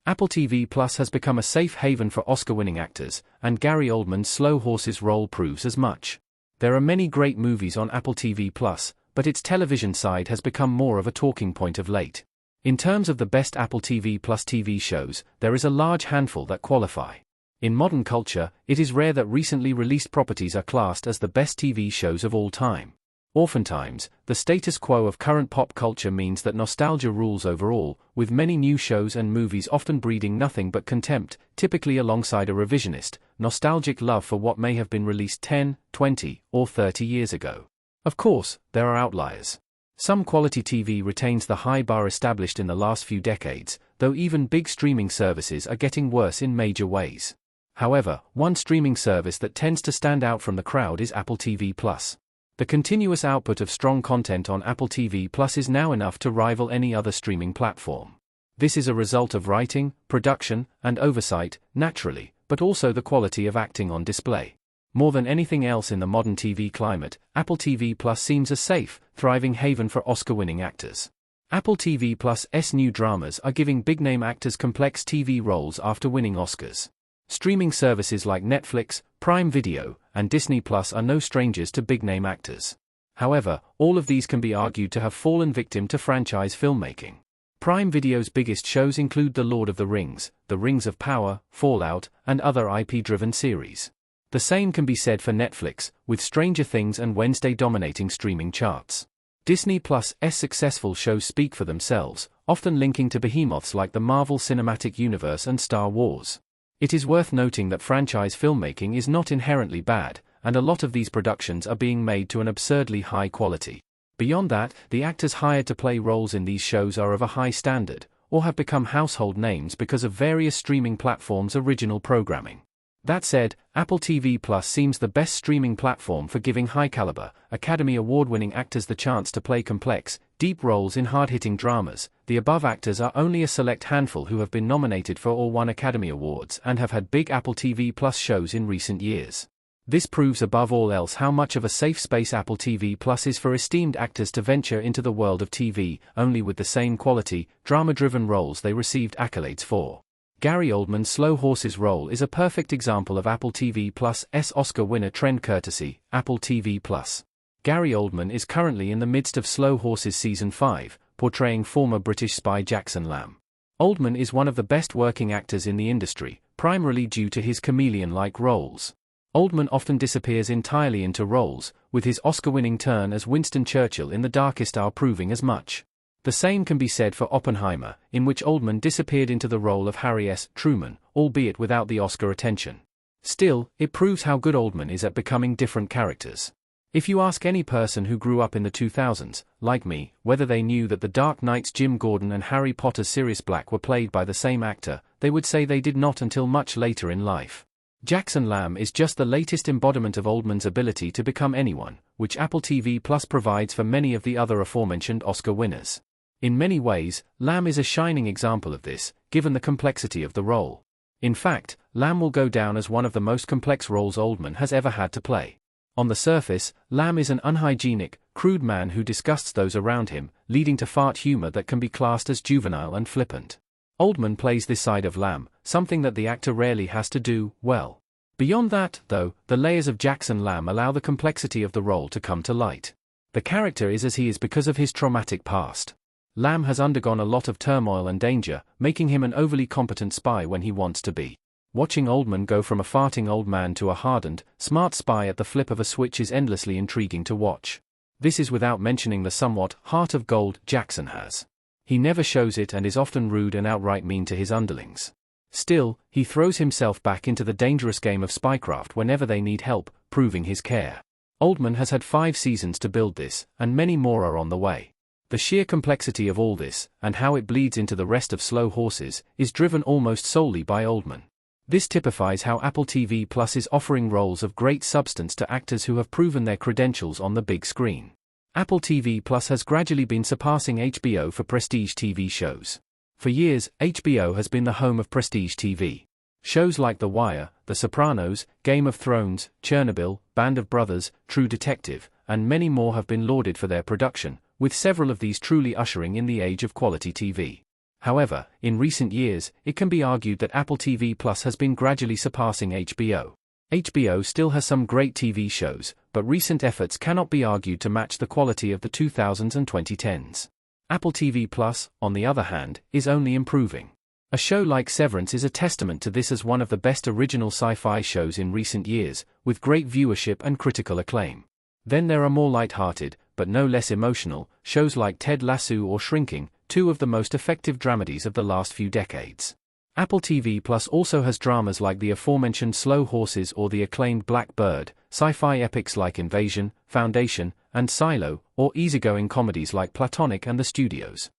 Apple TV Plus has become a safe haven for Oscar-winning actors, and Gary Oldman's Slow Horses role proves as much. There are many great movies on Apple TV Plus, but its television side has become more of a talking point of late. In terms of the best Apple TV Plus TV shows, there is a large handful that qualify. In modern culture, it is rare that recently released properties are classed as the best TV shows of all time. Oftentimes, the status quo of current pop culture means that nostalgia rules overall, with many new shows and movies often breeding nothing but contempt, typically alongside a revisionist, nostalgic love for what may have been released 10, 20, or 30 years ago. Of course, there are outliers. Some quality TV retains the high bar established in the last few decades, though even big streaming services are getting worse in major ways. However, one streaming service that tends to stand out from the crowd is Apple TV Plus. The continuous output of strong content on Apple TV Plus is now enough to rival any other streaming platform. This is a result of writing, production, and oversight, naturally, but also the quality of acting on display. More than anything else in the modern TV climate, Apple TV Plus seems a safe, thriving haven for Oscar-winning actors. Apple TV Plus' new dramas are giving big-name actors complex TV roles after winning Oscars. Streaming services like Netflix, Prime Video, and Disney Plus are no strangers to big-name actors. However, all of these can be argued to have fallen victim to franchise filmmaking. Prime Video's biggest shows include The Lord of the Rings, The Rings of Power, Fallout, and other IP-driven series. The same can be said for Netflix, with Stranger Things and Wednesday dominating streaming charts. Disney Plus' successful shows speak for themselves, often linking to behemoths like the Marvel Cinematic Universe and Star Wars. It is worth noting that franchise filmmaking is not inherently bad, and a lot of these productions are being made to an absurdly high quality. Beyond that, the actors hired to play roles in these shows are of a high standard, or have become household names because of various streaming platforms' original programming. That said, Apple TV Plus seems the best streaming platform for giving high-caliber, Academy Award-winning actors the chance to play complex, deep roles in hard-hitting dramas. The above actors are only a select handful who have been nominated for or won Academy Awards and have had big Apple TV Plus shows in recent years. This proves above all else how much of a safe space Apple TV Plus is for esteemed actors to venture into the world of TV, only with the same quality, drama-driven roles they received accolades for. Gary Oldman's Slow Horses role is a perfect example of Apple TV Plus' Oscar winner trend courtesy, Apple TV Plus. Gary Oldman is currently in the midst of Slow Horses Season 5, portraying former British spy Jackson Lamb. Oldman is one of the best working actors in the industry, primarily due to his chameleon-like roles. Oldman often disappears entirely into roles, with his Oscar-winning turn as Winston Churchill in The Darkest Hour proving as much. The same can be said for Oppenheimer, in which Oldman disappeared into the role of Harry S. Truman, albeit without the Oscar attention. Still, it proves how good Oldman is at becoming different characters. If you ask any person who grew up in the 2000s, like me, whether they knew that The Dark Knight's Jim Gordon and Harry Potter's Sirius Black were played by the same actor, they would say they did not until much later in life. Jackson Lamb is just the latest embodiment of Oldman's ability to become anyone, which Apple TV Plus provides for many of the other aforementioned Oscar winners. In many ways, Lamb is a shining example of this, given the complexity of the role. In fact, Lamb will go down as one of the most complex roles Oldman has ever had to play. On the surface, Lamb is an unhygienic, crude man who disgusts those around him, leading to fart humor that can be classed as juvenile and flippant. Oldman plays this side of Lamb, something that the actor rarely has to do well. Beyond that, though, the layers of Jackson Lamb allow the complexity of the role to come to light. The character is as he is because of his traumatic past. Lamb has undergone a lot of turmoil and danger, making him an overly competent spy when he wants to be. Watching Oldman go from a farting old man to a hardened, smart spy at the flip of a switch is endlessly intriguing to watch. This is without mentioning the somewhat heart of gold Jackson has. He never shows it and is often rude and outright mean to his underlings. Still, he throws himself back into the dangerous game of spycraft whenever they need help, proving his care. Oldman has had 5 seasons to build this, and many more are on the way. The sheer complexity of all this, and how it bleeds into the rest of Slow Horses, is driven almost solely by Oldman. This typifies how Apple TV Plus is offering roles of great substance to actors who have proven their credentials on the big screen. Apple TV Plus has gradually been surpassing HBO for prestige TV shows. For years, HBO has been the home of prestige TV. Shows like The Wire, The Sopranos, Game of Thrones, Chernobyl, Band of Brothers, True Detective, and many more have been lauded for their production, with several of these truly ushering in the age of quality TV. However, in recent years, it can be argued that Apple TV Plus has been gradually surpassing HBO. HBO still has some great TV shows, but recent efforts cannot be argued to match the quality of the 2000s and 2010s. Apple TV Plus, on the other hand, is only improving. A show like Severance is a testament to this as one of the best original sci-fi shows in recent years, with great viewership and critical acclaim. Then there are more light-hearted, but no less emotional, shows like Ted Lasso or Shrinking, two of the most effective dramedies of the last few decades. Apple TV Plus also has dramas like the aforementioned Slow Horses or the acclaimed Black Bird, sci-fi epics like Invasion, Foundation, and Silo, or easygoing comedies like Platonic and The Studios.